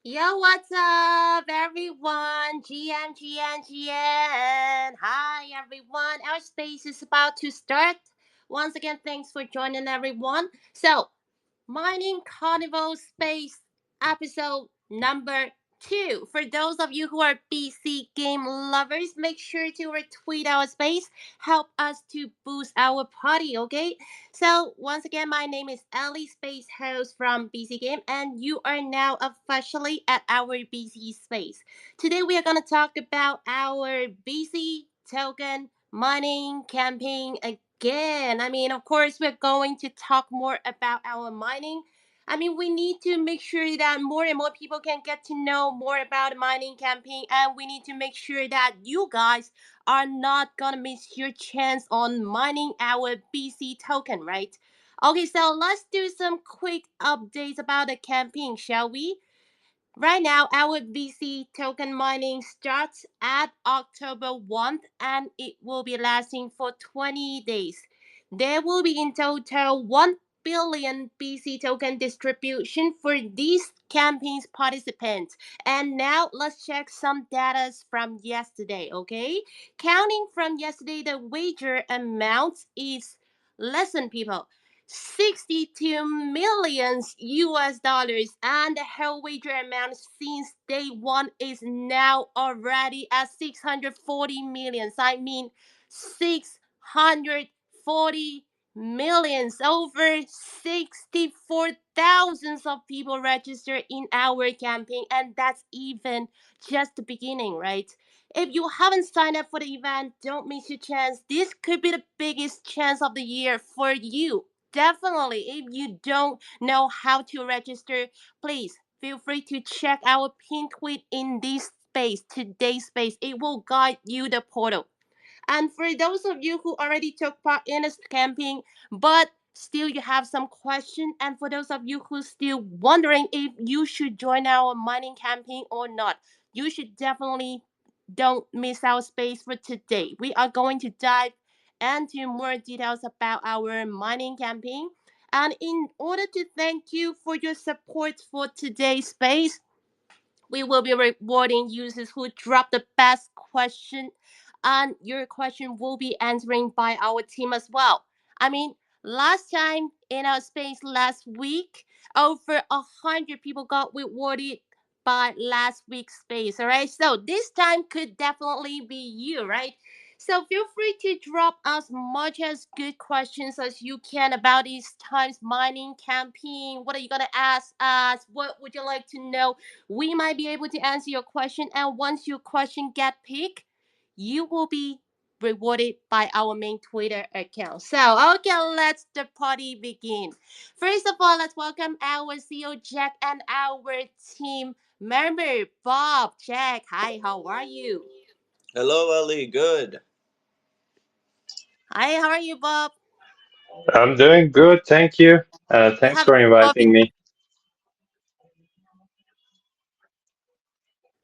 Yo, what's up, everyone? GM. Hi, everyone. Our space is about to start. Once again, thanks for joining, everyone. So, Mining Carnival Space episode number 2. For those of you who are PC game lovers, make sure to retweet our space. Help us to boost our party, okay? So, once again, my name is Ellie, space host from BC Game, and you are now officially at our BC space. Today, we are going to talk about our BC token mining campaign again. Of course, we're going to talk more about our mining. We need to make sure that more and more people can get to know more about the mining campaign, and we need to make sure that you guys are not gonna miss your chance on mining our BC token, right? Okay, so let's do some quick updates about the campaign, shall we? Right now, our VC token mining starts at October 1st and it will be lasting for 20 days. There will be in total 1 billion BC token distribution for these campaigns participants. And now let's check some data from yesterday, okay? Counting from yesterday, the wager amount is, listen people, 62 millions US dollars, and the whole wager amount since day one is now already at 640 millions. 640 millions. Over 64,000 of people registered in our campaign, and that's even just the beginning, right? If you haven't signed up for the event, don't miss your chance. This could be the biggest chance of the year for you. Definitely, if you don't know how to register, please feel free to check our pin tweet in this space, today's space. It will guide you the portal. And for those of you who already took part in this campaign, but still you have some question, and for those of you who still wondering if you should join our mining campaign or not, you should definitely don't miss our space for today. We are going to dive into more details about our mining campaign. And in order to thank you for your support for today's space, we will be rewarding users who drop the best question and your question will be answering by our team as well. I mean, last time in our space last week, over 100 people got rewarded by last week's space. All right, so this time could definitely be you, right? So feel free to drop as much as good questions as you can about this time's mining campaign. What are you gonna ask us? What would you like to know? We might be able to answer your question, and once your question get picked, you will be rewarded by our main Twitter account. So okay, let's the party begin. First of all, let's welcome our CEO Jack and our team member Bob. Jack, hi, how are you? Hello, Ellie. Good. Hi, how are you, Bob? I'm doing good, thank you. You Thanks have a for coffee. inviting me.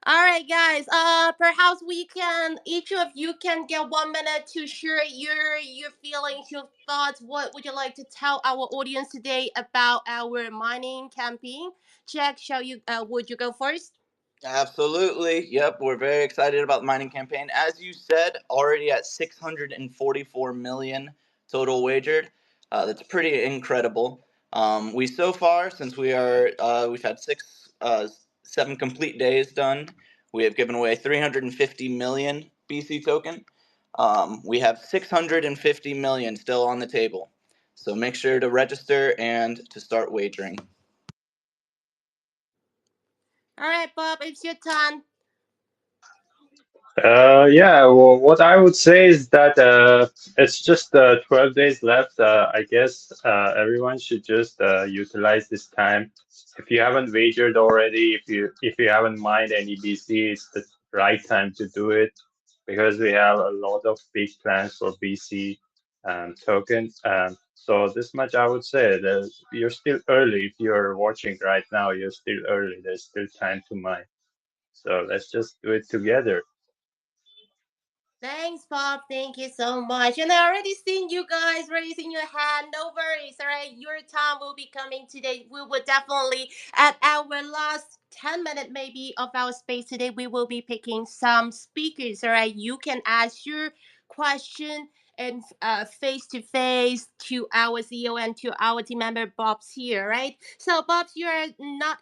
All right, guys. Perhaps we can each of you can get 1 minute to share your feelings, your thoughts. What would you like to tell our audience today about our mining campaign? Jack, shall you? Would you go first? Absolutely. Yep, we're very excited about the mining campaign. As you said, already at 644 million total wagered. That's pretty incredible. We so far, since we've had 7 complete days done. We have given away 350 million BC token. We have 650 million still on the table. So make sure to register and to start wagering. All right, Bob, it's your turn. Yeah, well, what I would say is that it's just 12 days left. I guess everyone should just utilize this time. If you haven't wagered already, if you haven't mined any BC, it's the right time to do it because we have a lot of big plans for BC tokens. So this much I would say that you're still early. If you're watching right now, you're still early. There's still time to mine. So let's just do it together. Thanks, Bob. Thank you so much. And I already seen you guys raising your hand. No worries, all right? Your time will be coming today. We will definitely, at our last 10 minutes maybe of our space today, we will be picking some speakers, all right? You can ask your question and face to face to our CEO and to our team member Bob's here, right? So Bob's, you're not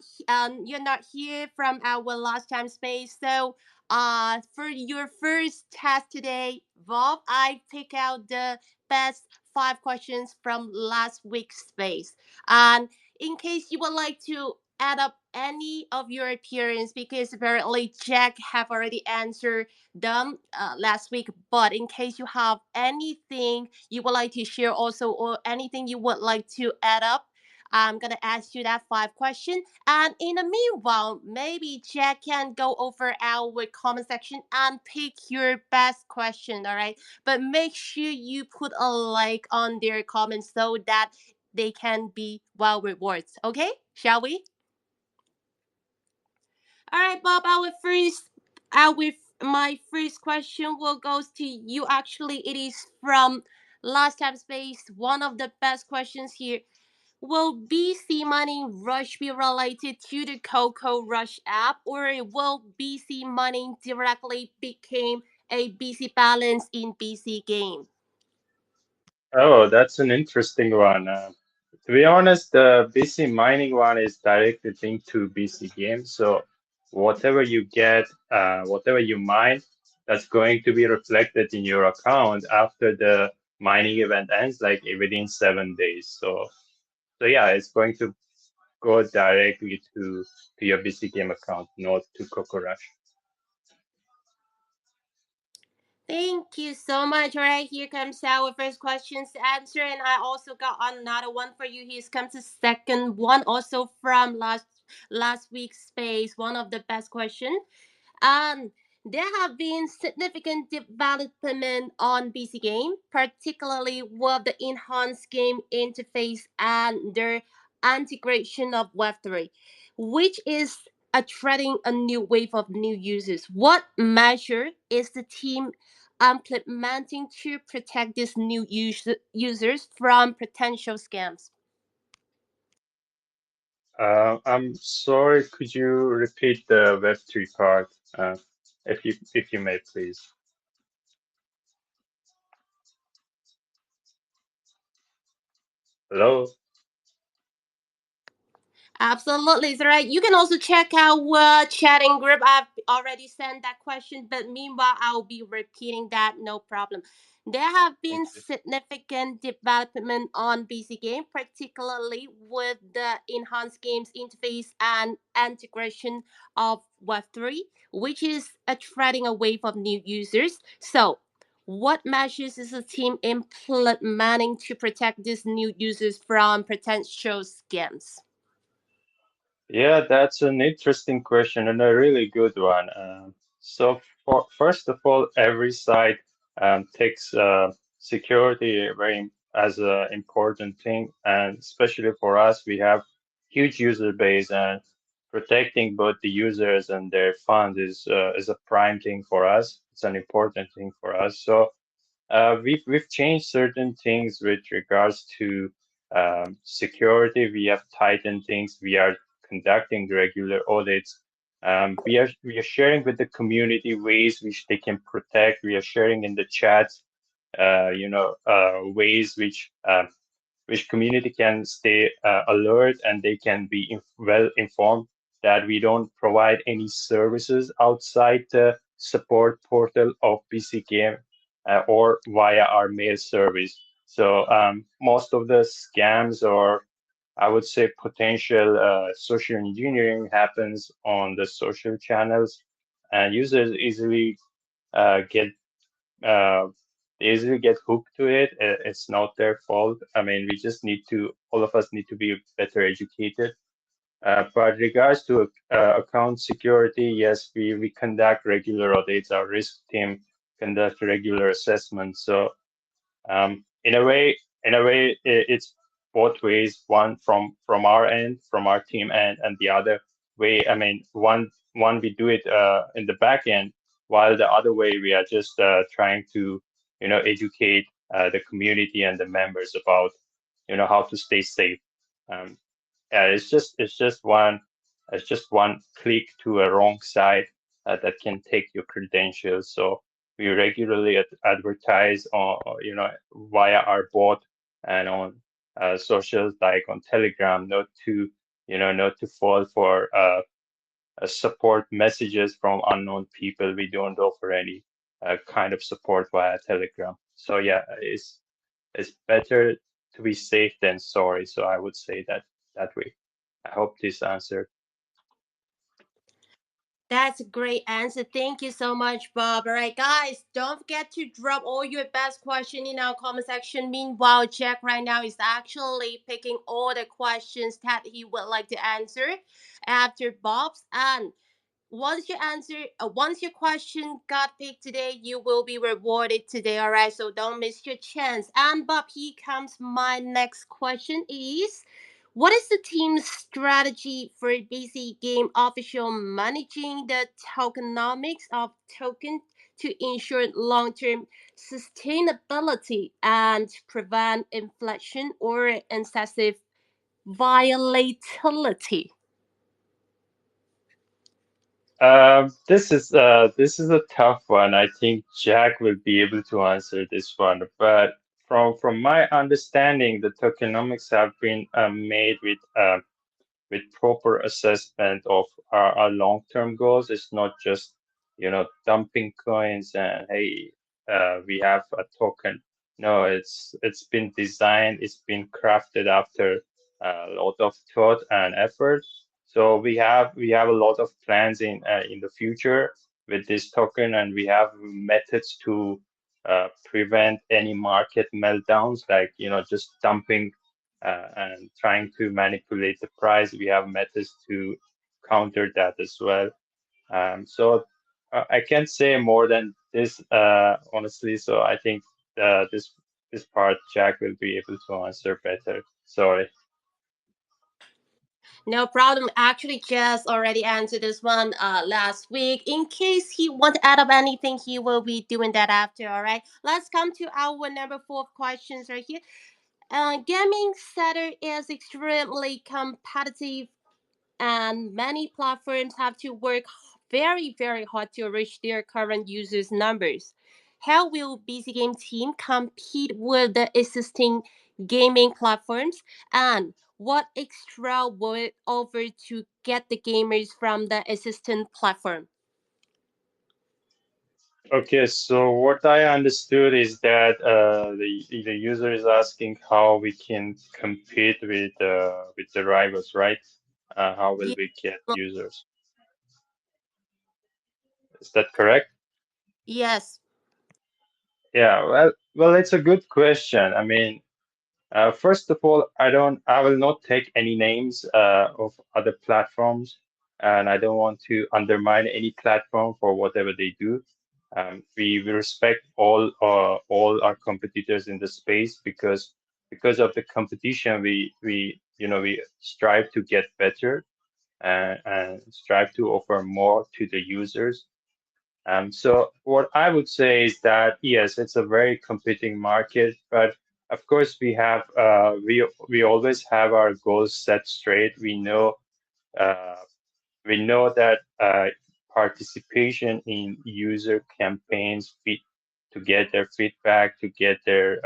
here from our last time space, so for your first test today, Bob, I pick out the best 5 questions from last week's space. And in case you would like to add up any of your appearance, because apparently Jack have already answered them last week, but in case you have anything you would like to share also, or anything you would like to add up, I'm gonna ask you that 5 question. And in the meanwhile, maybe Jack can go over our comment section and pick your best question, all right? But make sure you put a like on their comments so that they can be well rewards. Okay? Shall we? All right, Bob. My first question will goes to you. Actually, it is from last time space. One of the best questions here. Will BC Mining Rush be related to the Coco Rush app, or will BC Mining directly become a BC balance in BC game? Oh, that's an interesting one. To be honest, the BC mining one is directly linked to BC games. So whatever you get, whatever you mine, that's going to be reflected in your account after the mining event ends, like within 7 days. So yeah, it's going to go directly to your BC game account, not to Coco Rush. Thank you so much. All right, here comes our first questions to answer, and I also got another one for you. Here comes the second one, also from last week's space. One of the best questions. And there have been significant development on PC Game, particularly with the enhanced game interface and their integration of Web3, which is attracting a new wave of new users. What measure is the team implementing to protect these new users from potential scams? I'm sorry, could you repeat the Web3 part, if you may, please? Hello. Absolutely, is right. You can also check our chatting group. I've already sent that question, but meanwhile, I'll be repeating that. No problem. There have been Thank you. significant development on PC Game, particularly with the enhanced games interface and integration of Web3, which is attracting a wave of new users. So, what measures is the team implementing to protect these new users from potential scams? Yeah, that's an interesting question and a really good one. So, first of all, every site takes security very as an important thing, and especially for us, we have huge user base, and protecting both the users and their funds is a prime thing for us. It's an important thing for us. So. We've changed certain things with regards to security. We have tightened things. We are conducting regular audits. We are sharing with the community ways which they can protect. We are sharing in the chats, ways which community can stay alert and they can be well informed that we don't provide any services outside the support portal of PC Game or via our mail service. So most of the scams or I would say potential social engineering happens on the social channels, and users uh, uh, easily get hooked to it. It's not their fault. I mean, we just need to, all of us need to be better educated. But regards to account security, yes, we conduct regular audits. Our risk team conduct regular assessments. So it's both ways. One from our end, from our team end, and the other way. I mean, one we do it in the back end, while the other way we are just trying to educate the community and the members about how to stay safe. Um, yeah, it's just one click to a wrong site that can take your credentials. So we regularly advertise on via our bot and on socials like on Telegram, not to fall for support messages from unknown people. We don't offer any kind of support via Telegram. So yeah, it's better to be safe than sorry. So I would say that way. I hope this answered. That's a great answer. Thank you so much, Bob. All right, guys, don't forget to drop all your best question in our comment section. Meanwhile, Jack right now is actually picking all the questions that he would like to answer after Bob's. And once your question got picked today, you will be rewarded today. All right, so don't miss your chance. And Bob, here comes my next question: Is what is the team's strategy for BC Game official managing the tokenomics of tokens to ensure long-term sustainability and prevent inflation or excessive volatility? This is a tough one. I think Jack will be able to answer this one. But from my understanding, the tokenomics have been made with proper assessment of our long-term goals. It's not just, dumping coins and hey, we have a token. No, it's been designed, it's been crafted after a lot of thought and effort. So we have a lot of plans in the future with this token, and we have methods to prevent any market meltdowns, like just dumping and trying to manipulate the price. We have methods to counter that as well. So I can't say more than this, honestly. So I think this part Jack will be able to answer better. Sorry. No problem. Actually, Jess already answered this one last week. In case he want to add up anything, he will be doing that after. All right. Let's come to our number four questions right here. Gaming sector is extremely competitive, and many platforms have to work very, very hard to reach their current users numbers. How will BC Game team compete with the existing gaming platforms, and what extra will it offer to get the gamers from the assistant platform? Okay, so what I understood is that the user is asking how we can compete with the rivals, right? How will Yeah, we get users? Is that correct? yes. Yeah, well, it's a good question. I mean, first of all, I will not take any names of other platforms, and I don't want to undermine any platform for whatever they do. We respect all our competitors in the space because of the competition, we strive to get better and strive to offer more to the users. So what I would say is that yes, it's a very competing market, but of course we always have our goals set straight. Uh, we know that participation in user campaigns to get their feedback, to get their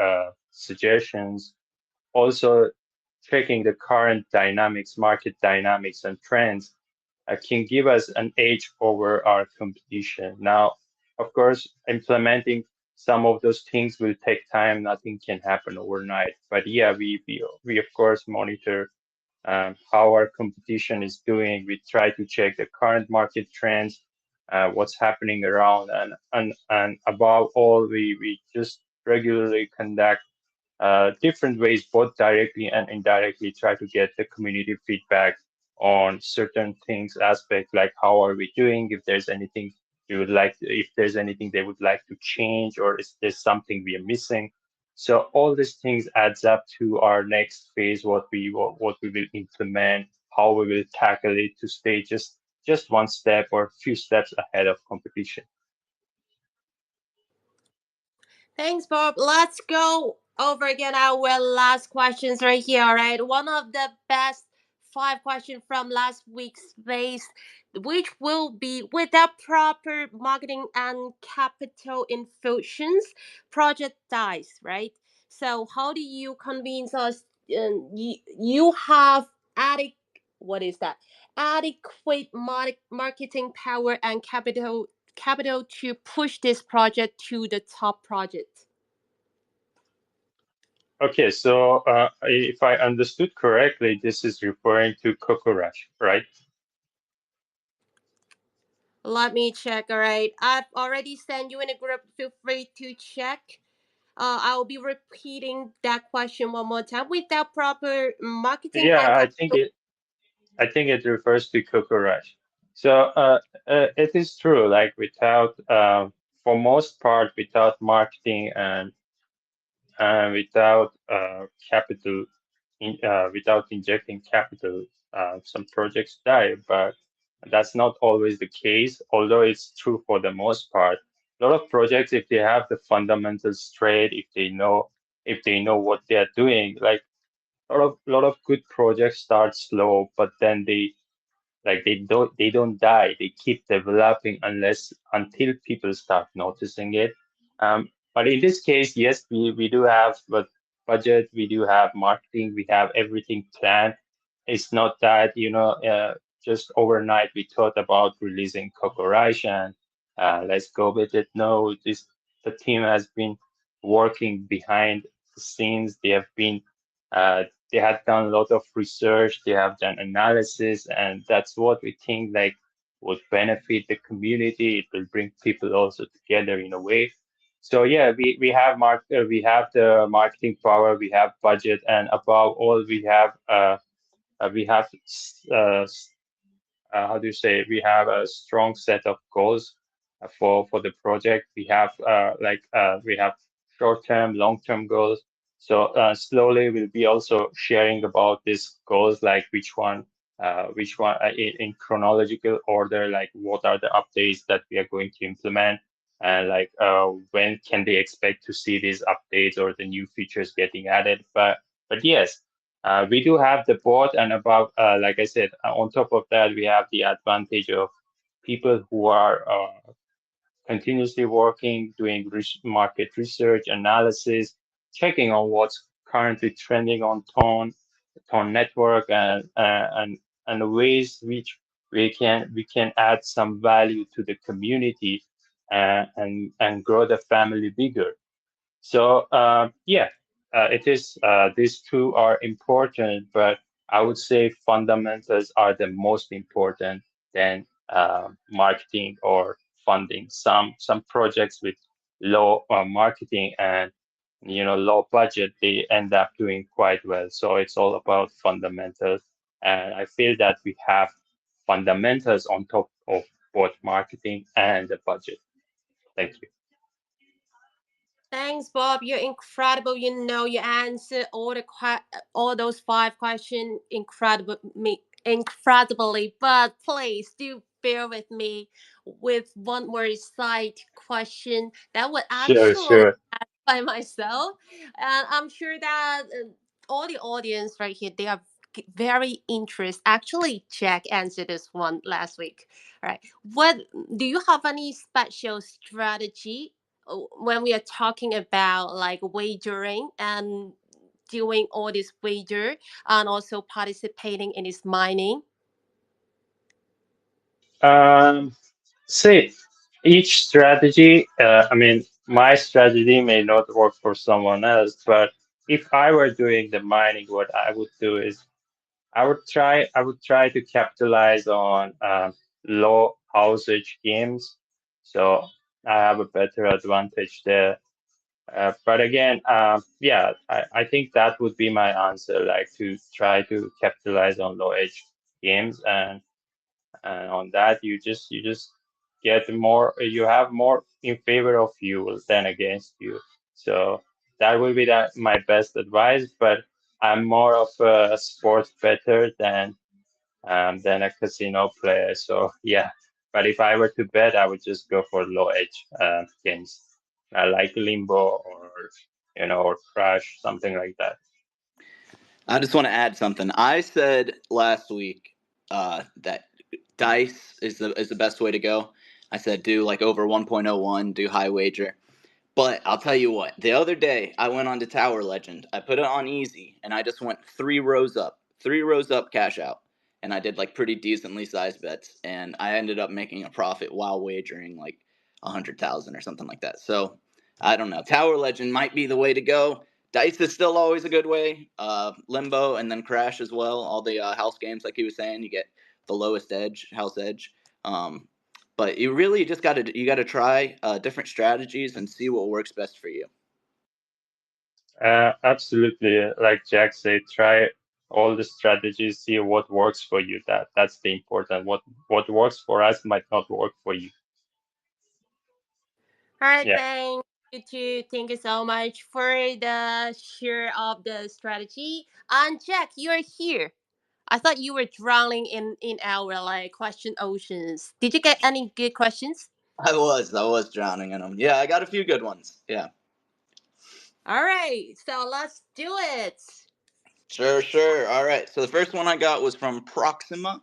suggestions, also checking the current dynamics, market dynamics and trends can give us an edge over our competition. Now, of course, implementing some of those things will take time. Nothing can happen overnight. But yeah, we of course monitor how our competition is doing. We try to check the current market trends, what's happening around, and above all, we just regularly conduct different ways, both directly and indirectly, try to get the community feedback on certain things, aspects like how are we doing, if there's anything if there's anything they would like to change, or is there something we are missing. So all these things adds up to our next phase, what we will implement, how we will tackle it to stay just one step or a few steps ahead of competition. Thanks, Bob. Let's go over again our last questions right here. All right, one of the best five questions from last week's space, which will be without proper marketing and capital infusions, project dies. Right. So, how do you convince us? You have adequate. What is that? Adequate marketing power and capital to push this project to the top project. Okay, so if I understood correctly, this is referring to Coco Rush, right? Let me check. All right, I've already sent you in a group. Feel free to check. I'll be repeating that question one more time. Without proper marketing and Yeah, capital. I think it refers to Coco Rush. So it is true, like without for most part, without marketing and without capital, without injecting capital, some projects die. But that's not always the case, although it's true for the most part. A lot of projects, if they have the fundamentals straight, if they know what they are doing, like a lot of good projects start slow, but then they don't die. They keep developing unless until people start noticing it. But in this case, yes, we do have but budget, we do have marketing, we have everything planned. It's not that, just overnight we thought about releasing Coco Rush and let's go with it. No, this the team has been working behind the scenes. Uh, they have done a lot of research, they have done analysis, and that's what we think like would benefit the community. It will bring people also together in a way. So yeah, we have the marketing power, we have budget, and above all, we have uh, how do you say, we have a strong set of goals for the project. We have short term, long term goals. So slowly we'll be also sharing about these goals, like which one in chronological order, like what are the updates that we are going to implement, and like when can they expect to see these updates or the new features getting added. But yes, we do have the board, and above, like I said, on top of that, we have the advantage of people who are continuously working, doing market research, analysis, checking on what's currently trending on Tone Network, and ways which we can add some value to the community, and grow the family bigger. So yeah, it is. These two are important, but I would say fundamentals are the most important than marketing or funding. Some projects with low marketing and low budget, they end up doing quite well. So it's all about fundamentals, and I feel that we have fundamentals on top of both marketing and the budget. Thank you. Thanks, Bob. You're incredible. You answered all those five questions incredibly. But please do bear with me with one more side question that would Sure, actually sure. by myself, and I'm sure that all the audience right here they are very interested. Actually, Jack answered this one last week. All right, what do you have any special strategy when we are talking about like wagering and doing all this wager and also participating in this mining? Um, See, each strategy, I mean, my strategy may not work for someone else, but if I were doing the mining, what I would do is I would try to capitalize on low usage games. So I have a better advantage there. But again, yeah, I think that would be my answer, like to try to capitalize on low edge games, and on that you just get more, you have more in favor of you than against you. So that will be my best advice, but I'm more of a sports better than a casino player. So yeah, but if I were to bet, I would just go for low edge games, like limbo, or crash, something like that. I just want to add something. I said last week that dice is the best way to go. I said do like over 1.01, do high wager. But I'll tell you what, the other day I went on to Tower Legend. I put it on easy and I just went 3 rows up, cash out. And I did like pretty decently sized bets. And I ended up making a profit while wagering like 100,000 or something like that. So I don't know. Tower Legend might be the way to go. Dice is still always a good way. Limbo and then Crash as well. All the house games, like he was saying, you get the lowest edge, house edge. Um, but you gotta try different strategies and see what works best for you. Absolutely. Like Jack said, try all the strategies, see what works for you. That's the important. What works for us might not work for you. All right, Yeah. thank you too. Thank you so much for the share of the strategy. And Jack, you're here. I thought you were drowning in our like question oceans. Did you get any good questions? I was drowning in them. Yeah, I got a few good ones. Yeah, All right, so let's do it. sure, sure. All right. So the first one I got was from Proxima,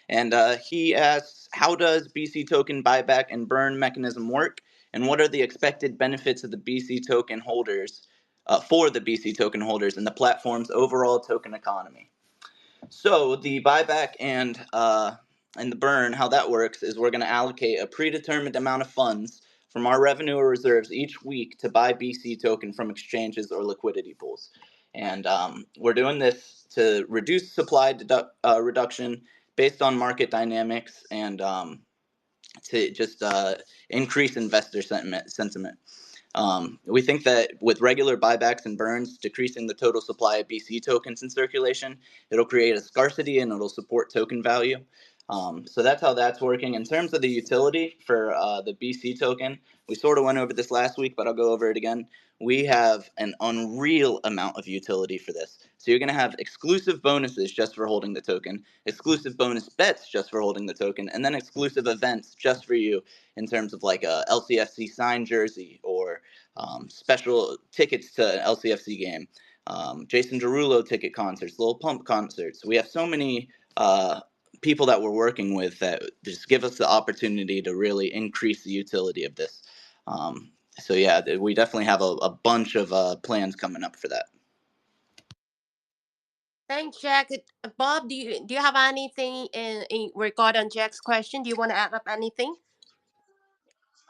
and he asks, "How does BC token buyback and burn mechanism work, and what are the expected benefits of the BC token holders for the BC token holders and the platform's overall token economy?" So the buyback and the burn, how that works is we're going to allocate a predetermined amount of funds from our revenue or reserves each week to buy BC token from exchanges or liquidity pools, and we're doing this to reduce supply reduction based on market dynamics and to just increase investor sentiment. We think that with regular buybacks and burns, decreasing the total supply of BC tokens in circulation, it'll create a scarcity and it'll support token value. So that's how that's working. In terms of the utility for the BC token, we sort of went over this last week, but I'll go over it again. We have an unreal amount of utility for this. So you're going to have exclusive bonuses just for holding the token, exclusive bonus bets just for holding the token, and then exclusive events just for you in terms of like a LCFC signed jersey or special tickets to an LCFC game, Jason Derulo ticket concerts, Lil Pump concerts. We have so many people that we're working with that just give us the opportunity to really increase the utility of this. So yeah, we definitely have a bunch of plans coming up for that. Thanks, Jack. Bob, do you have anything in regard on Jack's question? Do you want to add up anything?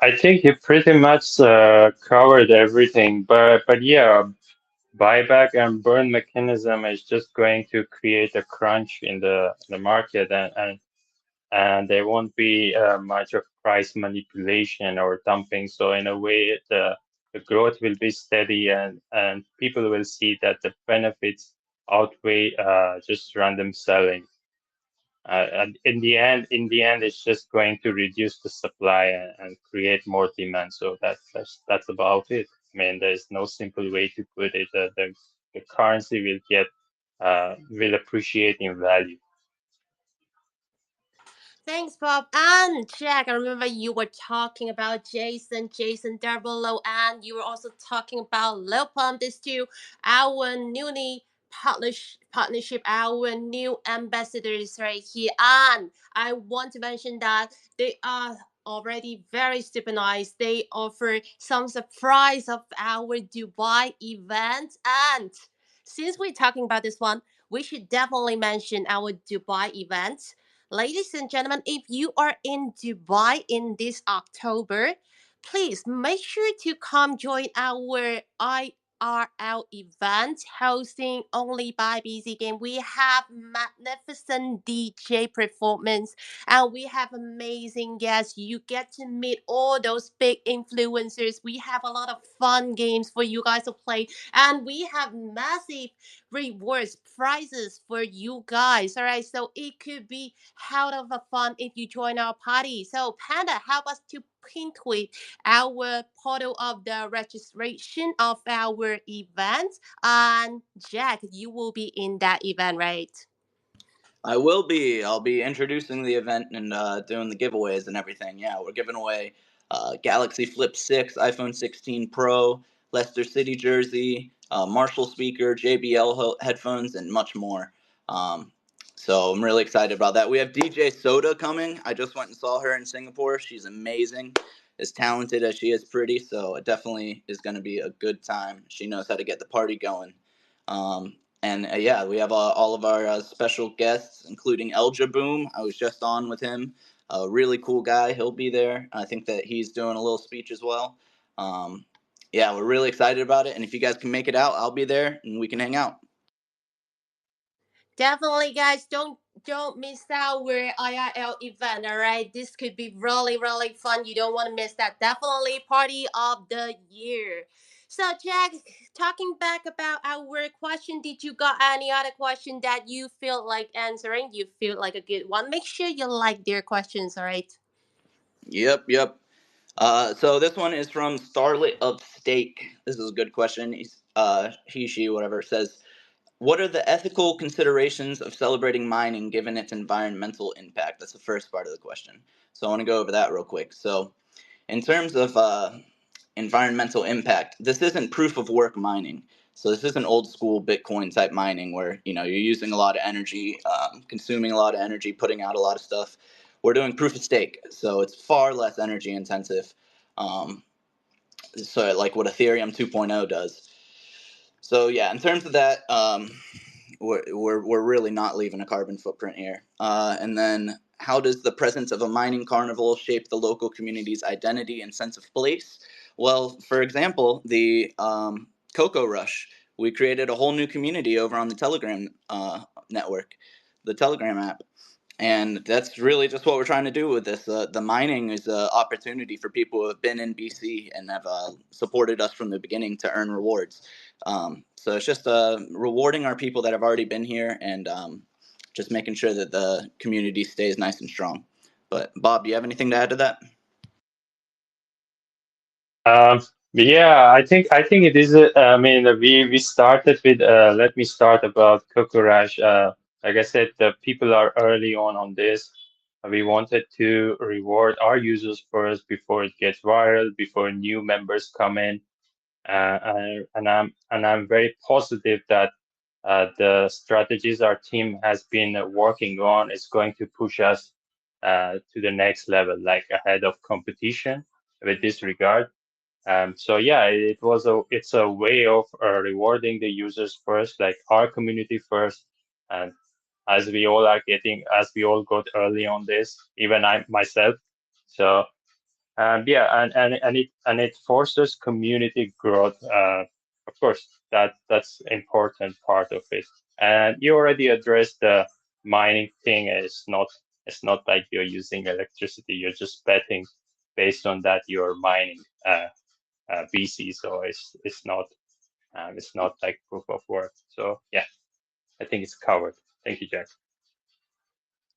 I think you pretty much covered everything, but yeah, buyback and burn mechanism is just going to create a crunch in the market, and there won't be much of price manipulation or dumping. So in a way, the growth will be steady, and people will see that the benefits outweigh just random selling. And in the end, it's just going to reduce the supply and create more demand. So that's about it. I mean, there's no simple way to put it. The currency will appreciate in value. Thanks, Bob. And Jack, I remember you were talking about Jason Derulo, and you were also talking about Lil Pump. This too, our newly partnership, our new ambassadors right here. And I want to mention that they are already very super nice. They offer some surprise of our Dubai event. And since we're talking about this one, we should definitely mention our Dubai event. Ladies and gentlemen, if you are in Dubai in this October, please make sure to come join our IRL event hosting only by BZ Game. We have magnificent DJ performance and we have amazing guests. You get to meet all those big influencers. We have a lot of fun games for you guys to play and we have massive rewards prizes for you guys. All right, so it could be hell of a fun if you join our party. So Panda, help us to pin tweet our portal of the registration of our event. And Jack, you will be in that event, right? I will be. I'll be introducing the event and doing the giveaways and everything. Yeah, we're giving away Galaxy Flip 6, iPhone 16 Pro, Leicester City jersey, Marshall speaker, JBL headphones, and much more. Um, so I'm really excited about that. We have DJ Soda coming. I just went and saw her in Singapore. She's amazing, as talented as she is pretty. So it definitely is going to be a good time. She knows how to get the party going. And yeah, we have all of our special guests, including Elja Boom. I was just on with him. A really cool guy. He'll be there. I think that he's doing a little speech as well. Um, yeah, we're really excited about it. And if you guys can make it out, I'll be there and we can hang out. Definitely, guys, don't miss our IRL event. All right, this could be really fun. You don't want to miss that. Definitely party of the year. So, Jack, talking back about our question, did you got any other question that you feel like answering? You feel like a good one. Make sure you like their questions. All right. Yep. So this one is from Starlet of Steak. This is a good question. She, whatever, says, what are the ethical considerations of celebrating mining given its environmental impact? That's the first part of the question. So I want to go over that real quick. So in terms of environmental impact, this isn't proof of work mining. So this isn't old school Bitcoin type mining where you're using a lot of energy, consuming a lot of energy, putting out a lot of stuff. We're doing proof of stake, so it's far less energy intensive. Um, so like what Ethereum 2.0 does. So yeah, in terms of that, we're really not leaving a carbon footprint here. And then, how does the presence of a mining carnival shape the local community's identity and sense of place? Well, for example, the Cocoa Rush. We created a whole new community over on the Telegram network, the Telegram app. And that's really just what we're trying to do with this. The mining is an opportunity for people who have been in BC and have supported us from the beginning to earn rewards. So it's just rewarding our people that have already been here and just making sure that the community stays nice and strong. But Bob, do you have anything to add to that? Um, yeah, I think it is. I mean, we started with. Let me start about Kokurash. Like I said, the people are early on this. We wanted to reward our users first before it gets viral, before new members come in. And I'm very positive that the strategies our team has been working on is going to push us to the next level, like ahead of competition with this regard. So yeah, it's a way of rewarding the users first, like our community first, And as we all got early on this, even I myself. So yeah, and it fosters community growth. Of course, that's important part of it. And you already addressed the mining thing. It's not like you're using electricity. You're just betting based on that you're mining BC. So it's not like proof of work. So yeah, I think it's covered. Thank you, Jack.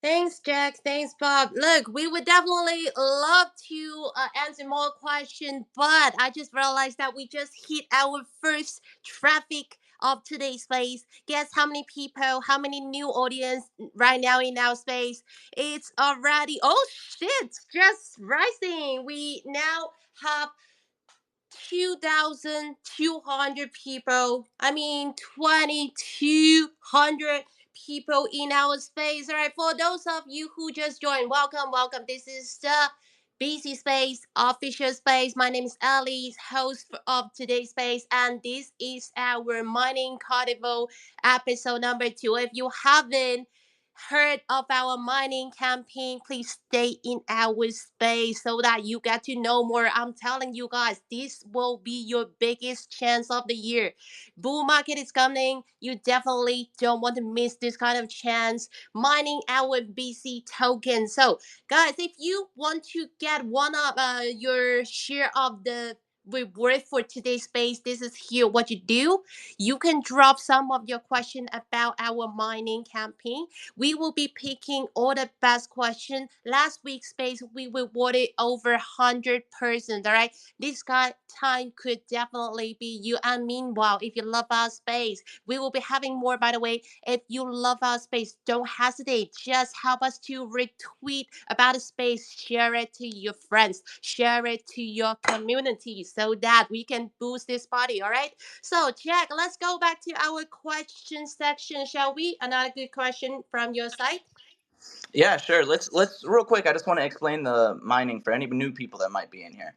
Thanks, Jack. Thanks, Bob. Look, we would definitely love to answer more questions, but I just realized that we just hit our first traffic of today's space. Guess how many people, how many new audience right now in our space? It's already, oh shit, just rising. We now have 2,200 people. I mean, 2,200 people in our space. All right, for those of you who just joined, welcome, welcome. This is the BC Space official space. My name is Ali, host of today's space, and this is our Mining Carnival episode number 2. If you haven't heard of our mining campaign, please stay in our space so that you get to know more. I'm telling you guys, this will be your biggest chance of the year. Bull market is coming. You definitely don't want to miss this kind of chance. Mining our BC token. So, guys, if you want to get one of your share of the reward for today's space, this is here what you do. You can drop some of your question about our mining campaign. We will be picking all the best questions. Last week's space, we rewarded over 100 persons, all right? This time could definitely be you. And meanwhile, if you love our space, we will be having more, by the way. If you love our space, don't hesitate. Just help us to retweet about the space. Share it to your friends. Share it to your community so that we can boost this party, all right? So, Jack, let's go back to our question section, shall we? Another good question from your side. Yeah, sure. Let's real quick. I just want to explain the mining for any new people that might be in here.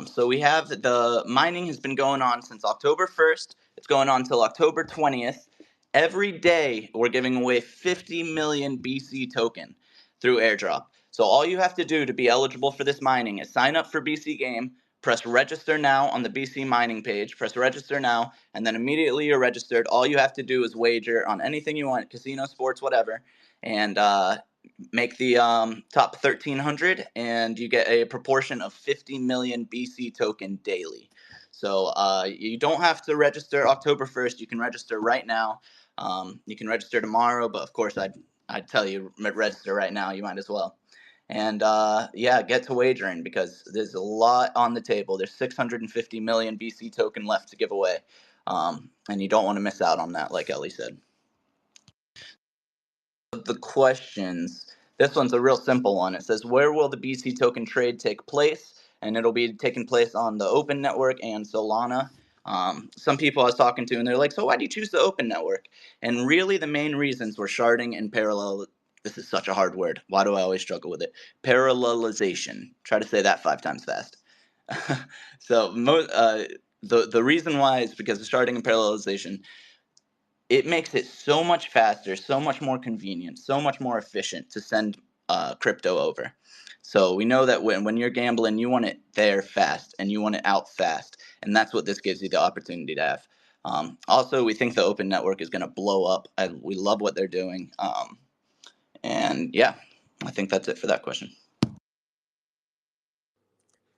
So we have the mining has been going on since October 1st. It's going on until October 20th. Every day we're giving away 50 million BC token through airdrop. So all you have to do to be eligible for this mining is sign up for BC Game, press register now on the BC mining page, press register now, and then immediately you're registered. All you have to do is wager on anything you want, casino, sports, whatever, and make the top 1,300, and you get a proportion of 50 million BC token daily. So you don't have to register October 1st. You can register right now. You can register tomorrow, but of course, I'd tell you register right now. You might as well. And yeah, get to wagering because there's a lot on the table. There's 650 million BC token left to give away, and you don't want to miss out on that, like Ellie said. The questions. This one's a real simple one. It says, where will the BC token trade take place? And it'll be taking place on the Open Network and Solana. Some people I was talking to, and they're like, so why do you choose the Open Network? And really, the main reasons were sharding and parallel. This is such a hard word. Why do I always struggle with it? Parallelization. Try to say that 5 times fast. So the reason why is because of sharding and parallelization. It makes it so much faster, so much more convenient, so much more efficient to send crypto over. So we know that when you're gambling, you want it there fast and you want it out fast. And that's what this gives you the opportunity to have. Also, we think the open network is going to blow up. We love what they're doing. And yeah, I think that's it for that question.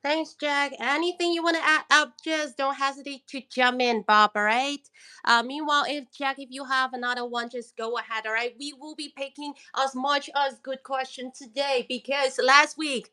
Thanks, Jack. Anything you want to add up, just don't hesitate to jump in, Bob, all right? Meanwhile, if Jack, if you have another one, just go ahead, all right? We will be picking as much as good question today because last week,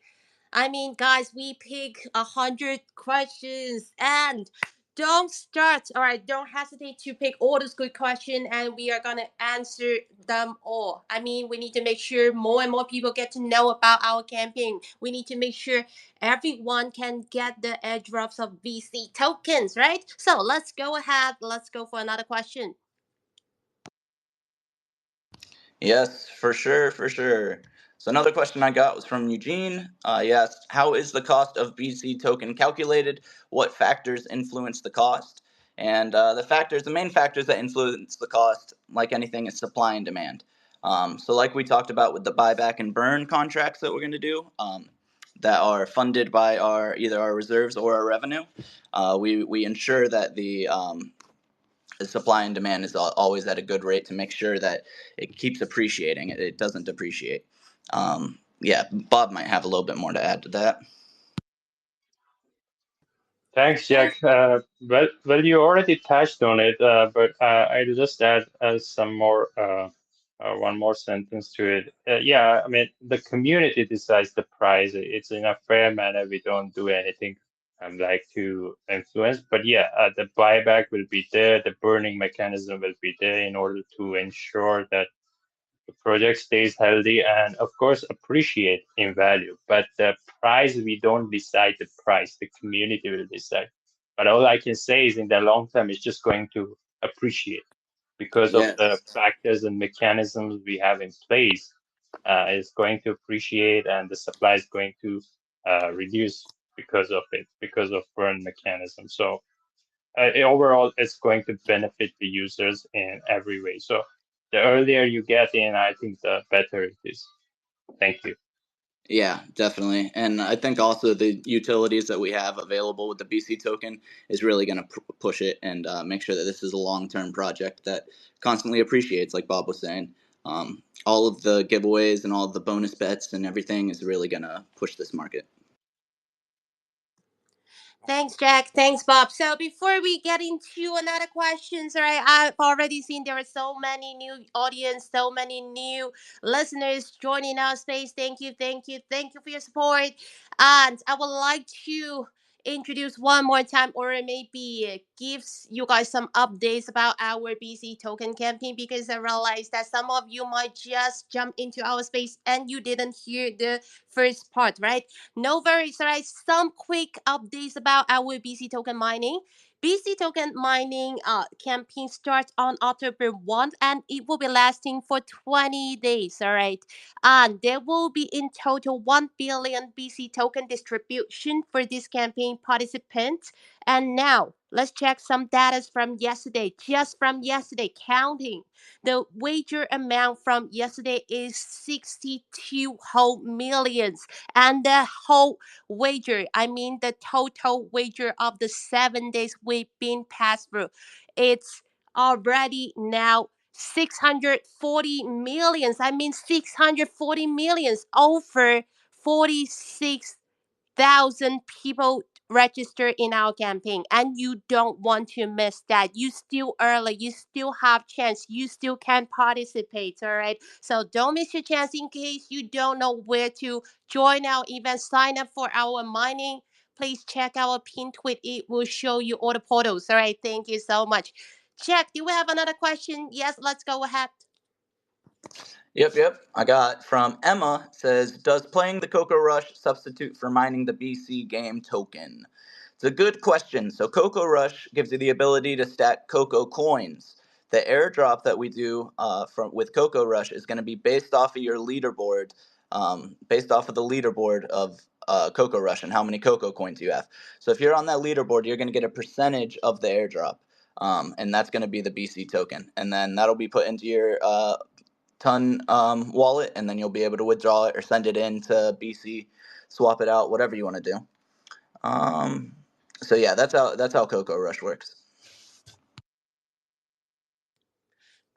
I mean, guys, we pick 100 questions and don't start. All right, don't hesitate to pick all those good questions, and we are gonna answer them all. I mean, we need to make sure more and more people get to know about our campaign. We need to make sure everyone can get the airdrops of VC tokens, right? So let's go ahead. Let's go for another question. Yes, for sure, for sure. So another question I got was from Eugene. He asked, how is the cost of BC token calculated? What factors influence the cost? And the main factors that influence the cost, like anything, is supply and demand. So, like we talked about with the buyback and burn contracts that we're going to do, that are funded by either our reserves or our revenue, we ensure that the supply and demand is always at a good rate to make sure that it keeps appreciating. It doesn't depreciate. Yeah, Bob might have a little bit more to add to that. Thanks, Thanks. Jack. Well, you already touched on it, but I'll just add some more, one more sentence to it. Yeah, I mean, the community decides the price. It's in a fair manner. We don't do anything like to influence. But yeah, the buyback will be there. The burning mechanism will be there in order to ensure that the project stays healthy and of course appreciate in value. But the price, we don't decide the price, the community will decide. But all I can say is in the long term it's just going to appreciate because of the Yes. factors and mechanisms we have in place. It's going to appreciate and the supply is going to reduce because of it, because of burn mechanism. So overall it's going to benefit the users in every way. So the earlier you get in, I think the better it is. Thank you. Yeah, definitely. And I think also the utilities that we have available with the BC token is really going to push it and make sure that this is a long term project that constantly appreciates, like Bob was saying. All of the giveaways and all of the bonus bets and everything is really going to push this market. Thanks, Jack. Thanks, Bob. So before we get into another questions, right? I've already seen there are so many new audience, so many new listeners joining our space. Thank you, thank you, thank you for your support. And I would like to introduce one more time, or maybe gives you guys some updates about our BC token campaign, because I realized that some of you might just jump into our space and you didn't hear the first part, right? No worries, alright. Some quick updates about our BC token mining. BC token mining campaign starts on October 1 and it will be lasting for 20 days, alright. And there will be in total 1 billion BC token distribution for this campaign participants. And now let's check some data from yesterday. Just from yesterday, counting. The wager amount from yesterday is 62 whole millions, and the whole wager, I mean the total wager of the 7 days we've been passed through, it's already now 640 millions. I mean 640 millions, over 46,000 people register in our campaign, and you don't want to miss that. You still early, you still have chance, you still can participate, all right? So don't miss your chance. In case you don't know where to join our event, sign up for our mining, please check our pin tweet. It will show you all the portals. All right, thank you so much. Jack, do we have another question? Yes, let's go ahead. Yep. I got from Emma, says, does playing the Cocoa Rush substitute for mining the BC game token? It's a good question. So Cocoa Rush gives you the ability to stack Cocoa coins. The airdrop that we do from with Cocoa Rush is going to be based off of your leaderboard, based off of the leaderboard of Cocoa Rush and how many Cocoa coins you have. So if you're on that leaderboard, you're going to get a percentage of the airdrop. And that's going to be the BC token. And then that'll be put into your ton wallet, and then you'll be able to withdraw it or send it in to BC, swap it out, whatever you want to do. Um, so yeah, that's how Cocoa Rush works.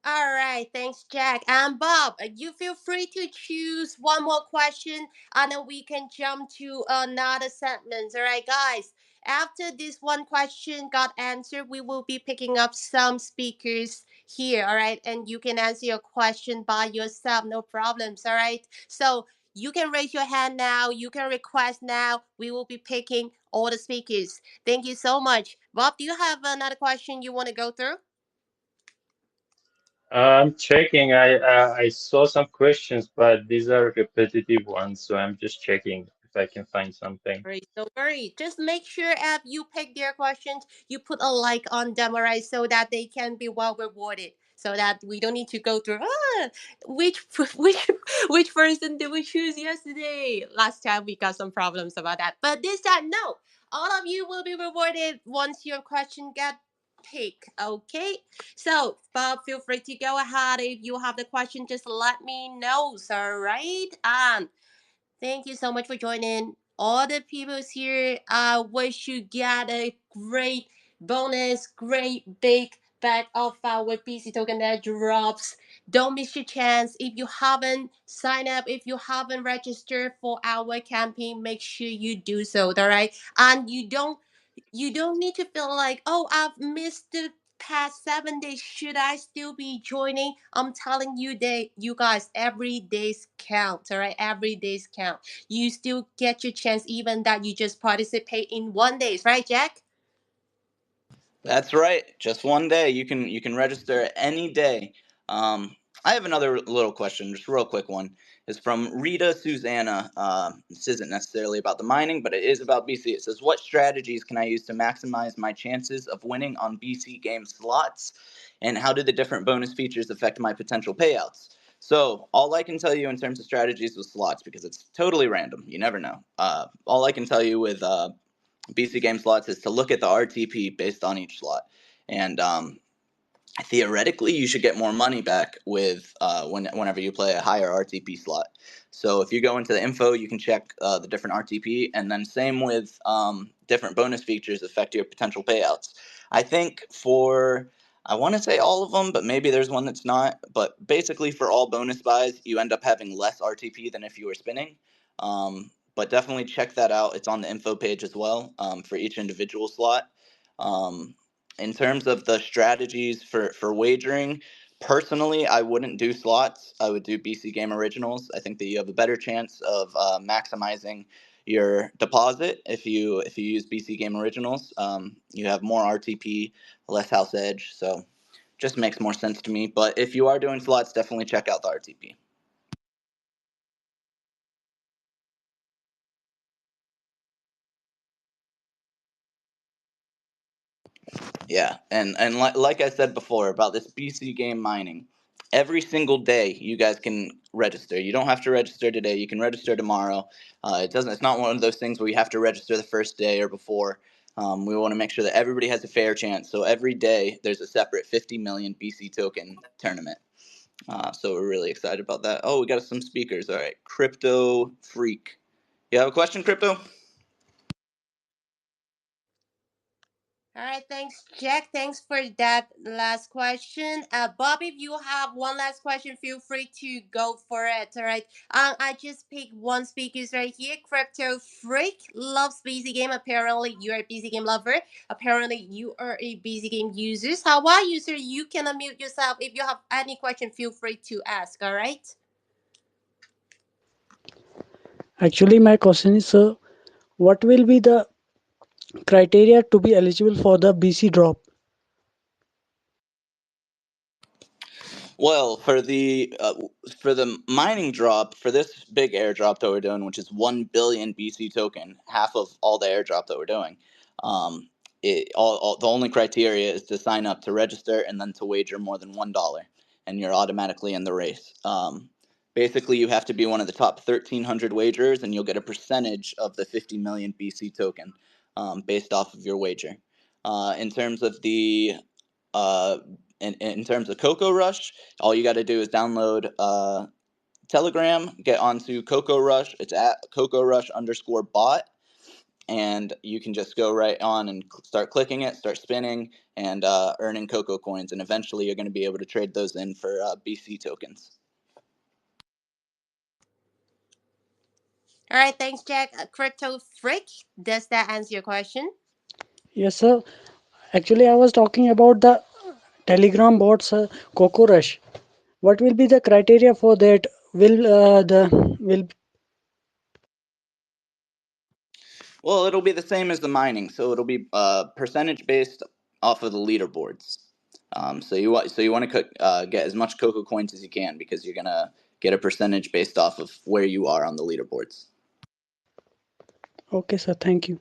All right, thanks, Jack. And Bob, you feel free to choose one more question, and then we can jump to another segment. All right, guys. After this one question got answered, we will be picking up some speakers here. All right, and you can answer your question by yourself, no problems. All right, so you can raise your hand now. You can request now. We will be picking all the speakers. Thank you so much, Bob. Do you have another question you want to go through? I'm checking. I saw some questions, but these are repetitive ones, so I'm just checking if I can find something. Worry, don't worry. Just make sure if you pick their questions, you put a like on them, alright, so that they can be well rewarded. So that we don't need to go through which which person did we choose yesterday? Last time we got some problems about that, but this time no. All of you will be rewarded once your question get pick. Okay. So, Bob, feel free to go ahead. If you have the question, just let me know. All right. And thank you so much for joining. All the peoples here, I wish you get a great bonus, great big bag of our PC token that drops. Don't miss your chance. If you haven't signed up, if you haven't registered for our campaign, make sure you do so. All right, and you don't need to feel like, oh, I've missed the past 7 days. Should I still be joining? I'm telling you that you guys, every day's count, all right? Every day's count. You still get your chance, even that you just participate in 1 days, right, Jack? That's right. Just one day. You can register any day. I have another little question, just a real quick one. It's from Rita Susanna. This isn't necessarily about the mining, but it is about BC. It says, "What strategies can I use to maximize my chances of winning on BC game slots, and how do the different bonus features affect my potential payouts?" So all I can tell you in terms of strategies with slots, because it's totally random, you never know. All I can tell you with BC game slots is to look at the RTP based on each slot, and theoretically you should get more money back with whenever you play a higher RTP slot. So if you go into the info, you can check the different RTP, and then same with different bonus features affect your potential payouts. I think for I want to say all of them, but maybe there's one that's not. But basically, for all bonus buys, you end up having less RTP than if you were spinning. But definitely check that out. It's on the info page as well for each individual slot. Um, in terms of the strategies for wagering, personally, I wouldn't do slots. I would do BC Game Originals. I think that you have a better chance of maximizing your deposit if you use BC Game Originals. You have more RTP, less house edge, so just makes more sense to me. But if you are doing slots, definitely check out the RTP. Yeah, and like I said before about this BC game mining, every single day you guys can register. You don't have to register today. You can register tomorrow. It doesn't. It's not one of those things where you have to register the first day or before. We want to make sure that everybody has a fair chance. So every day there's a separate 50 million BC token tournament. So we're really excited about that. Oh, we got some speakers. All right, Crypto Freak. You have a question, Crypto? All right, thanks, Jack. Thanks for that last question. Bob, if you have one last question, feel free to go for it. All right. I just picked one speaker right here. Crypto Freak loves busy game. Apparently, you're a busy game lover. Apparently, you are a busy game user. Hawaii user, you can unmute yourself. If you have any question, feel free to ask. All right. Actually, my question is, what will be the criteria to be eligible for the BC drop? Well, for the mining drop for this big airdrop that we're doing, which is 1 billion BC token, half of all the airdrop that we're doing, the only criteria is to sign up to register and then to wager more than $1, and you're automatically in the race. Basically, you have to be one of the top 1,300 wagers, and you'll get a percentage of the 50 million BC token based off of your wager. In terms of the uh, in terms of Coco Rush, all you got to do is download Telegram, get onto Coco Rush. It's at Coco Rush underscore bot, and you can just go right on and start clicking it, start spinning, and earning Coco coins. And eventually, you're going to be able to trade those in for BC tokens. All right, thanks, Jack. Crypto Freak, does that answer your question? Yes, sir. Actually, I was talking about the Telegram bots, Coco Rush. What will be the criteria for that? Will Well, it'll be the same as the mining, so it'll be percentage based off of the leaderboards. So you want to get as much Coco coins as you can because you're gonna get a percentage based off of where you are on the leaderboards. okay, sir. Thank you.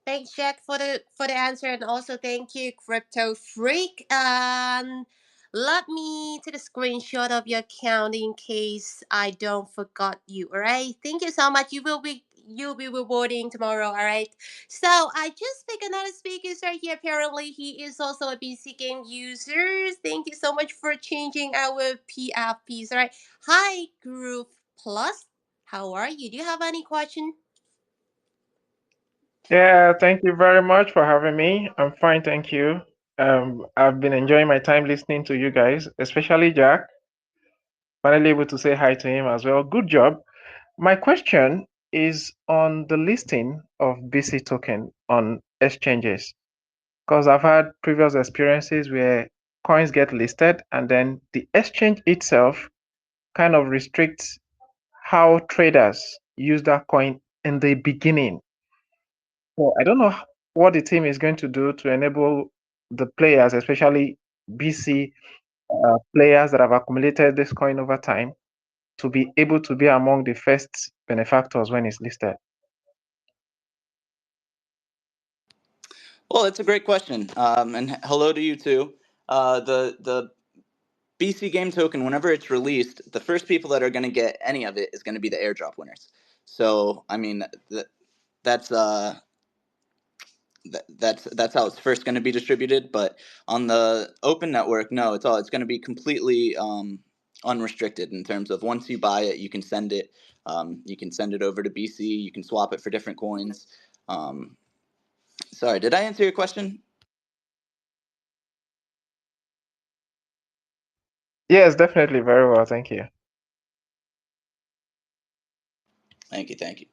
Thanks, Jack, for the answer, and also thank you, Crypto Freak. Let me take a screenshot of your account in case I don't forgot you. All right, thank you so much. you'll be rewarding tomorrow. All right. So I just picked another speaker right here. Apparently, he is also a PC game user. Thank you so much for changing our PFPs. All right. Hi, Groove Plus. How are you? Do you have any question? Yeah, thank you very much for having me. I'm fine, thank you. I've been enjoying my time listening to you guys, especially Jack. Finally able to say hi to him as well. Good job. My question is on the listing of BC token on exchanges, because I've had previous experiences where coins get listed and then the exchange itself kind of restricts how traders use that coin in the beginning. So I don't know what the team is going to do to enable the players, especially BC players that have accumulated this coin over time, to be able to be among the first benefactors when it's listed. Well, it's a great question, and hello to you too. The BC game token, whenever it's released, the first people that are going to get any of it is going to be the airdrop winners. So, I mean, that's that's how it's first going to be distributed. But on the open network, no, it's going to be completely unrestricted in terms of once you buy it, you can send it. You can send it over to BC. You can swap it for different coins. Um, Sorry, did I answer your question? Yes, definitely, very well, thank you. Thank you, thank you.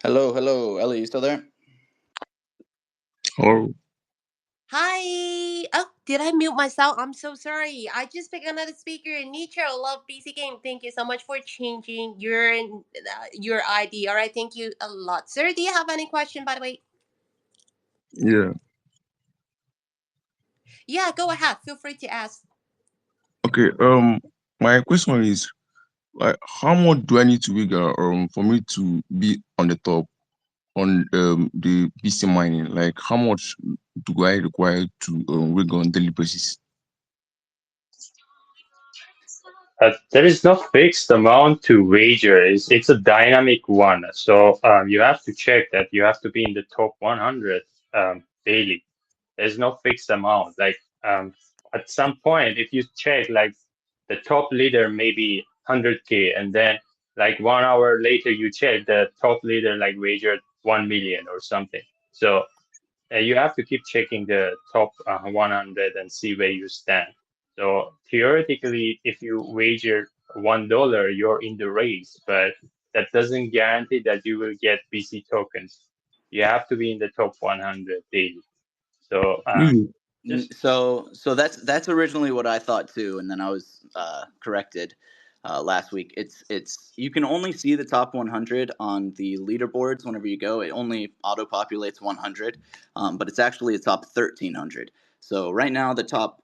Hello, hello, Ellie, you still there? Oh, Hi. Oh, did I mute myself? I'm so sorry. I just picked another speaker. Nietzsche, I love BC Game. Thank you so much for changing your ID. All right, thank you a lot, sir. Do you have any question, by the way? yeah. Yeah, go ahead. Feel free to ask. Okay. My question is, like, how much do I need to wiggle for me to be on the top on the BC mining? Like, how much do I require to wiggle on daily basis? There is no fixed amount to wager. It's a dynamic one. So you have to check that you have to be in the top 100 daily. There's no fixed amount. Like at some point, if you check, like the top leader maybe 100K, and then like 1 hour later you check the top leader like wagered 1 million or something. So you have to keep checking the top 100 and see where you stand. So theoretically, if you wager $1, you're in the race, but that doesn't guarantee that you will get BC tokens. You have to be in the top 100 daily. So Really? just So that's originally what I thought too, and then I was corrected last week. It's you can only see the top 100 on the leaderboards whenever you go. It only auto populates 100, but it's actually a top 1,300. So right now the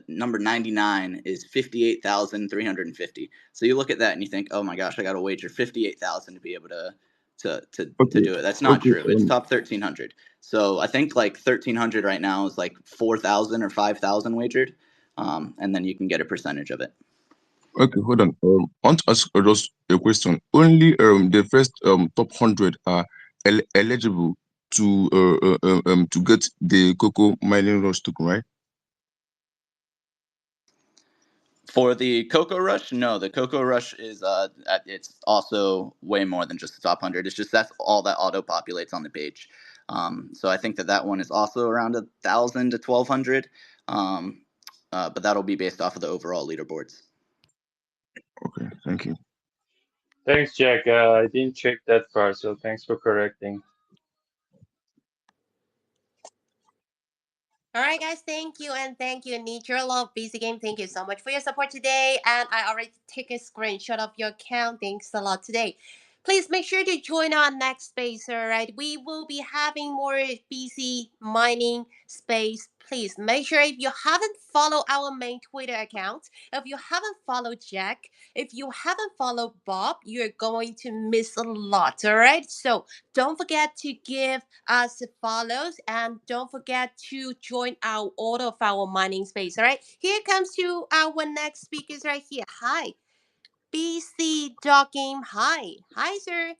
number 99 is 58,350. So you look at that and you think, oh my gosh, I got to wager 58,000 to be able to Okay. do it. That's not Okay. true. It's top 1,300. So I think like 1,300 right now is like 4,000 or 5,000 wagered, and then you can get a percentage of it. Okay. Hold on. I want to ask just a question. Only the first top 100 are eligible to get the cocoa mining rush token, right? For the Cocoa Rush, no, the Cocoa Rush is it's also way more than just the top 100. It's just that's all that auto populates on the page. So I think that one is also around 1,000 to 1,200, but that'll be based off of the overall leaderboards. Okay. Thank you. thanks, Jack. I didn't check that part, so thanks for correcting. All right, guys, thank you and thank you. Need your love, busy game. Thank you so much for your support today. And I already took a screenshot of your account. Thanks a lot today. Please make sure to join our next space, alright? We will be having more BC mining space. Please make sure if you haven't followed our main Twitter account, if you haven't followed Jack, if you haven't followed Bob, you're going to miss a lot, alright? So don't forget to give us follows and don't forget to join our all of our mining space, alright? Here comes to our next speakers right here. Hi. BC Dog Game. Hi. Hi, sir.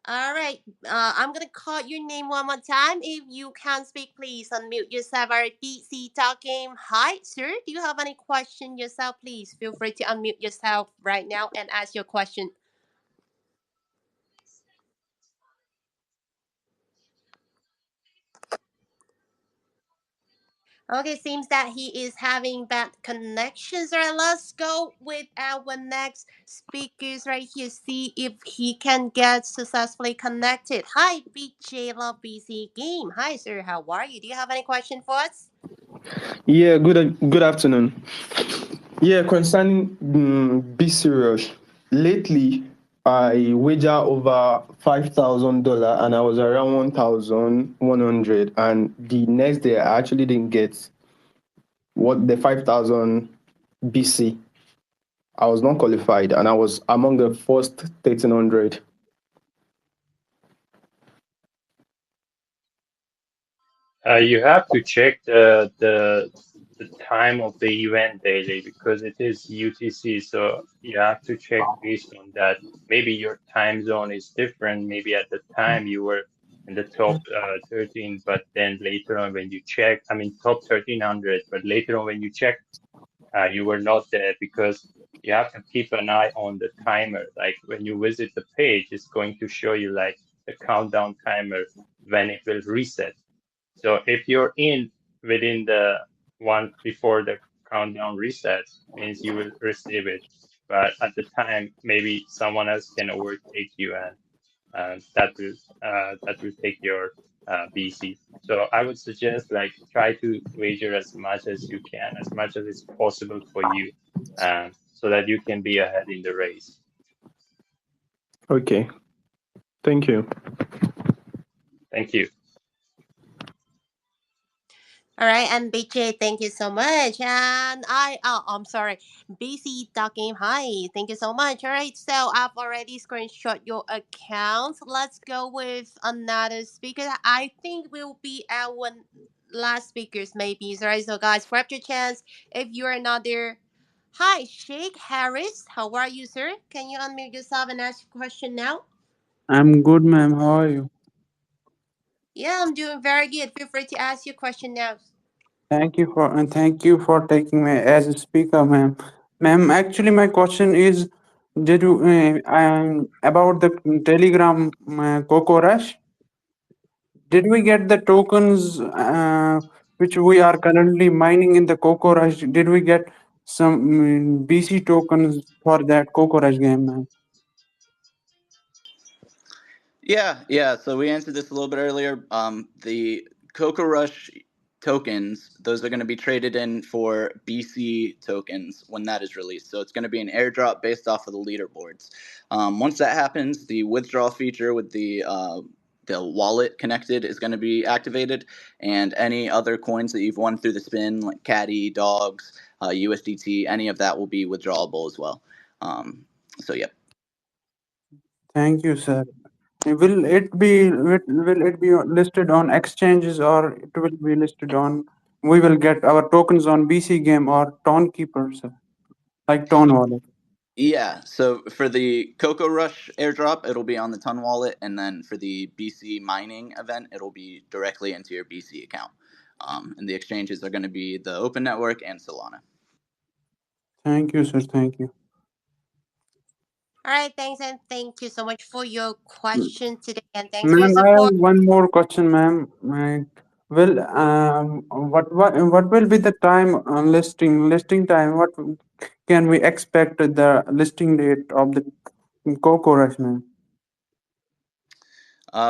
All right. I'm going to call your name one more time. If you can speak, please unmute yourself. All right. BC Dog Game. Hi, sir. Do you have any question yourself? Please feel free to unmute yourself right now and ask your question. Okay, seems that he is having bad connections. All right, let's go with our next speakers right here. See if he can get successfully connected. Hi, BJ Love BC Game. Hi, sir. How are you? Do you have any question for us? Yeah, good afternoon. Yeah, concerning BC Rush, lately I wager over $5,000 and I was around 1,100, and the next day I actually didn't get what the 5,000 BC. I was not qualified and I was among the first 1,300. You have to check the time of the event daily because it is UTC, so you have to check based on that. Maybe your time zone is different. Maybe at the time you were in the top 13, but then later on when you check, I mean top 1300, but later on when you check, you were not there because you have to keep an eye on the timer. Like when you visit the page, it's going to show you like the countdown timer when it will reset. So if you're in within the one before the countdown resets, means you will receive it. But at the time, maybe someone else can overtake you, and that will take your BC. So I would suggest like try to wager as much as you can, as much as it's possible for you, so that you can be ahead in the race. Okay, thank you. Thank you. All right, and BJ, thank you so much. And I'm sorry, BC Dog Game. Hi, thank you so much. All right, so I've already screenshot your account. Let's go with another speaker. I think will be our last speakers, maybe. All right, so guys, grab your chance if you are not there. Hi, Sheikh Harris. How are you, sir? Can you unmute yourself and ask your question now? I'm good, ma'am. How are you? Yeah, I'm doing very good. Feel free to ask your question now. Thank you for taking me as a speaker, ma'am. Ma'am, actually, my question is, did you about the Telegram Coco Rush? Did we get the tokens which we are currently mining in the Coco Rush? Did we get some BC tokens for that Coco Rush game, ma'am? Yeah. So we answered this a little bit earlier. The Coco Rush tokens, those are going to be traded in for BC tokens when that is released. So it's going to be an airdrop based off of the leaderboards. Once that happens, the withdrawal feature with the wallet connected is going to be activated, and any other coins that you've won through the spin, like Caddy, Dogs, USDT, any of that will be withdrawable as well. So, yep. Thank you, sir. Will it be listed on exchanges, or it will be listed on we will get our tokens on BC game or Tone Keeper, sir, like Tone Wallet? Yeah, so for the Coco Rush airdrop, it'll be on the Ton wallet, and then for the BC mining event, it'll be directly into your BC account. And the exchanges are going to be the Open Network and Solana. Thank you, sir. Thank you. All right, thanks, and thank you so much for your question today, and thanks for your Ma'am, I have support. one more question, ma'am. Will what will be the time on listing time? What can we expect the listing date of the Coco Rush, ma'am?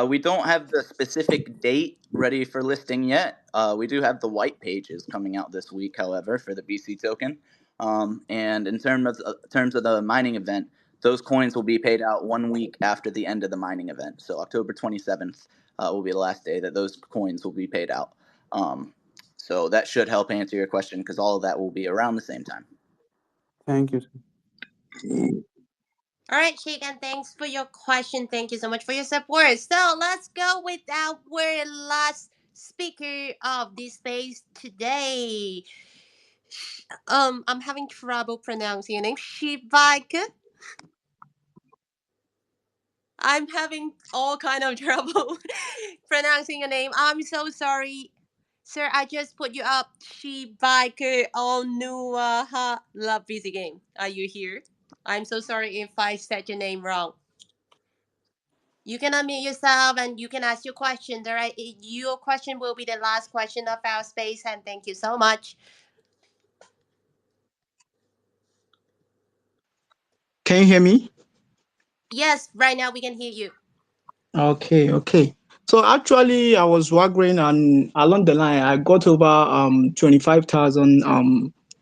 We don't have the specific date ready for listing yet. We do have the white pages coming out this week, however, for the BC token. And in terms of the mining event, those coins will be paid out 1 week after the end of the mining event. So October 27th will be the last day that those coins will be paid out. Um, so that should help answer your question because all of that will be around the same time. Thank you, sir. All right, Chicken, thanks for your question. Thank you so much for your support. So let's go with our last speaker of this space today. I'm having trouble pronouncing your name. Shivaka. I'm having all kind of trouble pronouncing your name. I'm so sorry. Sir, I just put you up. Shivaka Onuaha Love Busy Game. Are you here? I'm so sorry if I said your name wrong. You can unmute yourself and you can ask your question. All right, your question will be the last question of our space, and thank you so much. Can you hear me? Yes, right now we can hear you. Okay, okay. So actually, I was wondering, and along the line, I got over 25,000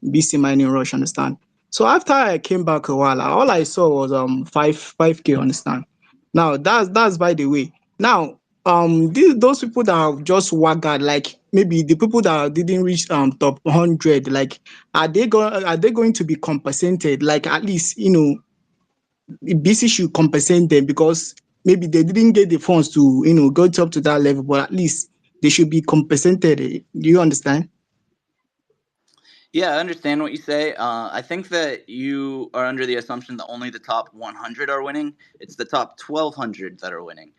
BC mining rush. Understand? So after I came back a while, all I saw was 5K. Understand? Now that's by the way. Now those people that have just waggered, like maybe the people that didn't reach top 100, like are they going to be compensated? Like at least BC should compensate them because maybe they didn't get the funds to go up to that level, but at least they should be compensated. Do you understand? Yeah, I understand what you say. I think that you are under the assumption that only the top 100 are winning. It's the top 1,200 that are winning.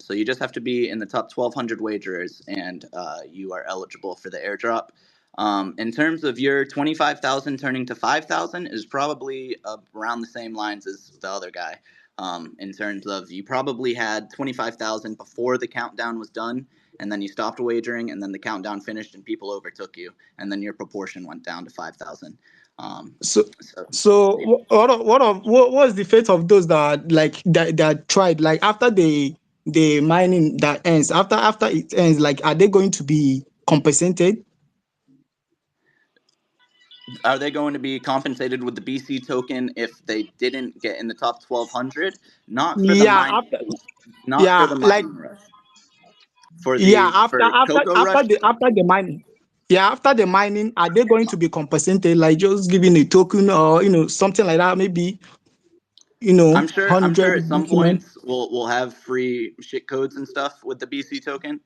So you just have to be in the top 1,200 wagerers, and you are eligible for the airdrop. In terms of your 25,000 turning to 5,000 is probably around the same lines as the other guy. In terms of you probably had 25,000 before the countdown was done, and then you stopped wagering, and then the countdown finished, and people overtook you, and then your proportion went down to 5,000. So, So so yeah. what was the fate of those that like that tried like after the mining that ends after it ends? Like, are they going to be compensated? Are they going to be compensated with the BC token if they didn't get in the top 1,200? Not for the Yeah, mining, after not for yeah, the like mining rush. For yeah, the for Cocoa after Rush, the mining. Yeah, after the mining, are they going to be compensated? Like just giving a token or something like that? Maybe I'm 100 sure at some increment. points we'll have free shit codes and stuff with the BC token.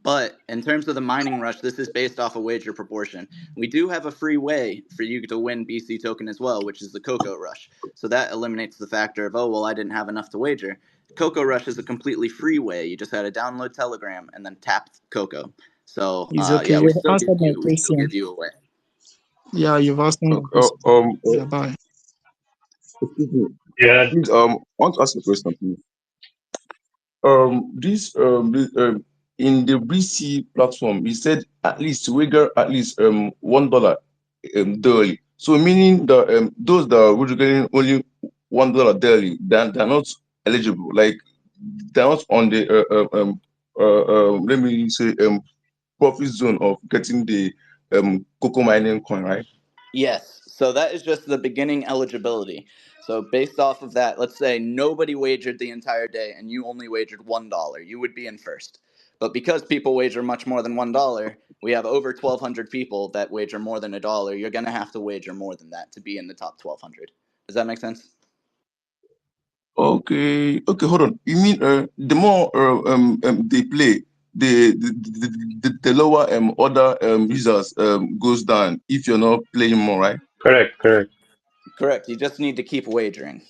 But in terms of the mining rush, this is based off a wager proportion. We do have a free way for you to win BC token as well, which is the Cocoa Rush. So that eliminates the factor of, oh well, I didn't have enough to wager. Cocoa Rush is a completely free way. You just had to download Telegram and then tap Cocoa. So It's okay. yeah, You've answered my we still question. give you away. Yeah, you've answered my Okay, question. Yeah, bye. excuse me. Yeah. Please, I want to ask a question, please. In the BC platform, you said at least wager at least $1 daily. So meaning that those that are wagering only $1 daily, they're not eligible. Like they're not on the let me say profit zone of getting the cocoa mining coin, right? Yes. So that is just the beginning eligibility. So based off of that, let's say nobody wagered the entire day and you only wagered $1, you would be in first. But because people wager much more than $1, we have over 1,200 people that wager more than $1. You're going to have to wager more than that to be in the top 1,200. Does that make sense? Okay, okay, hold on. You mean the more they play, the lower other users goes down if you're not playing more, right? Correct, correct. Correct. You just need to keep wagering.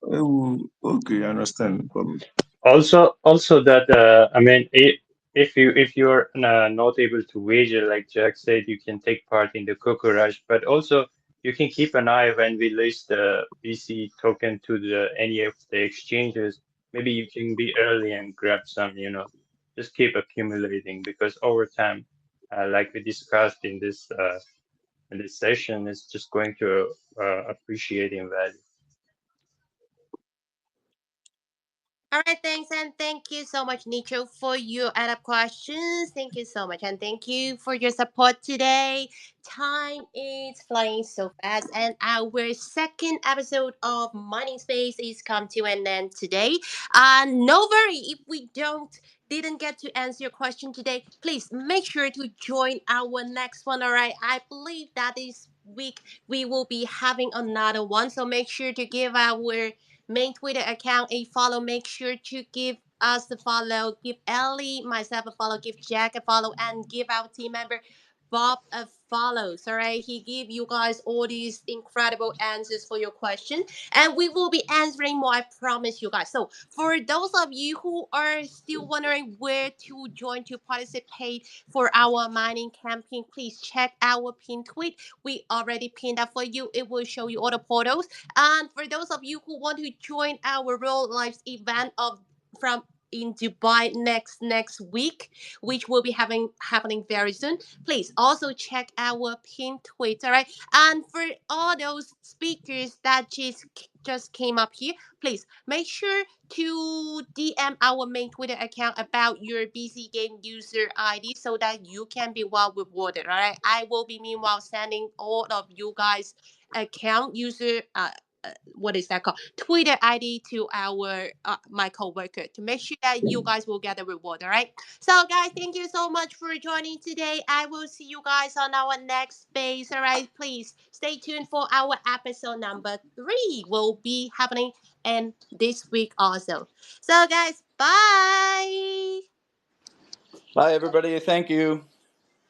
Oh, okay, I understand. No problem. Also that I mean, if you're not able to wager, like Jack said, you can take part in the Coco Rush, but also you can keep an eye when we list the BC token to the any of the exchanges. Maybe you can be early and grab some. Just keep accumulating because over time, like we discussed in this session, it's just going to appreciate in value. All right, thanks, and thank you so much, Nicho, for your add-up questions. Thank you so much, and thank you for your support today. Time is flying so fast, and our second episode of Mining Space is come to an end today. No worry if we didn't get to answer your question today. Please make sure to join our next one. All right, I believe that this week we will be having another one, so make sure to give our main Twitter account a follow. Make sure to give us a follow. Give Ellie, myself a follow. Give Jack a follow, and give our team member Bob a follow. All right, he give you guys all these incredible answers for your question, and we will be answering more. I promise you guys. So for those of you who are still wondering where to join to participate for our mining campaign, please check our pin tweet. We already pinned that for you. It will show you all the portals, and for those of you who want to join our real life event of from in Dubai next week, which will be happening very soon, please also check our pin tweet. All right, and for all those speakers that just came up here, please make sure to DM our main Twitter account about your BC Game user ID so that you can be well rewarded. All right, I will be meanwhile sending all of you guys account user what is that called, Twitter ID to our my coworker to make sure that you guys will get a reward. All right, so guys, thank you so much for joining today. I will see you guys on our next space. All right, please stay tuned for our episode number 3 will be happening and this week also. So guys, bye. Bye, everybody. Thank you.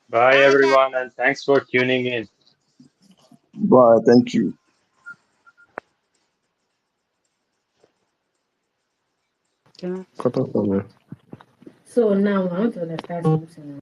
Bye, Bye, Jack. everyone, and thanks for tuning in. Bye. Thank you. Can I? Cut off from there. So now I want to understand something.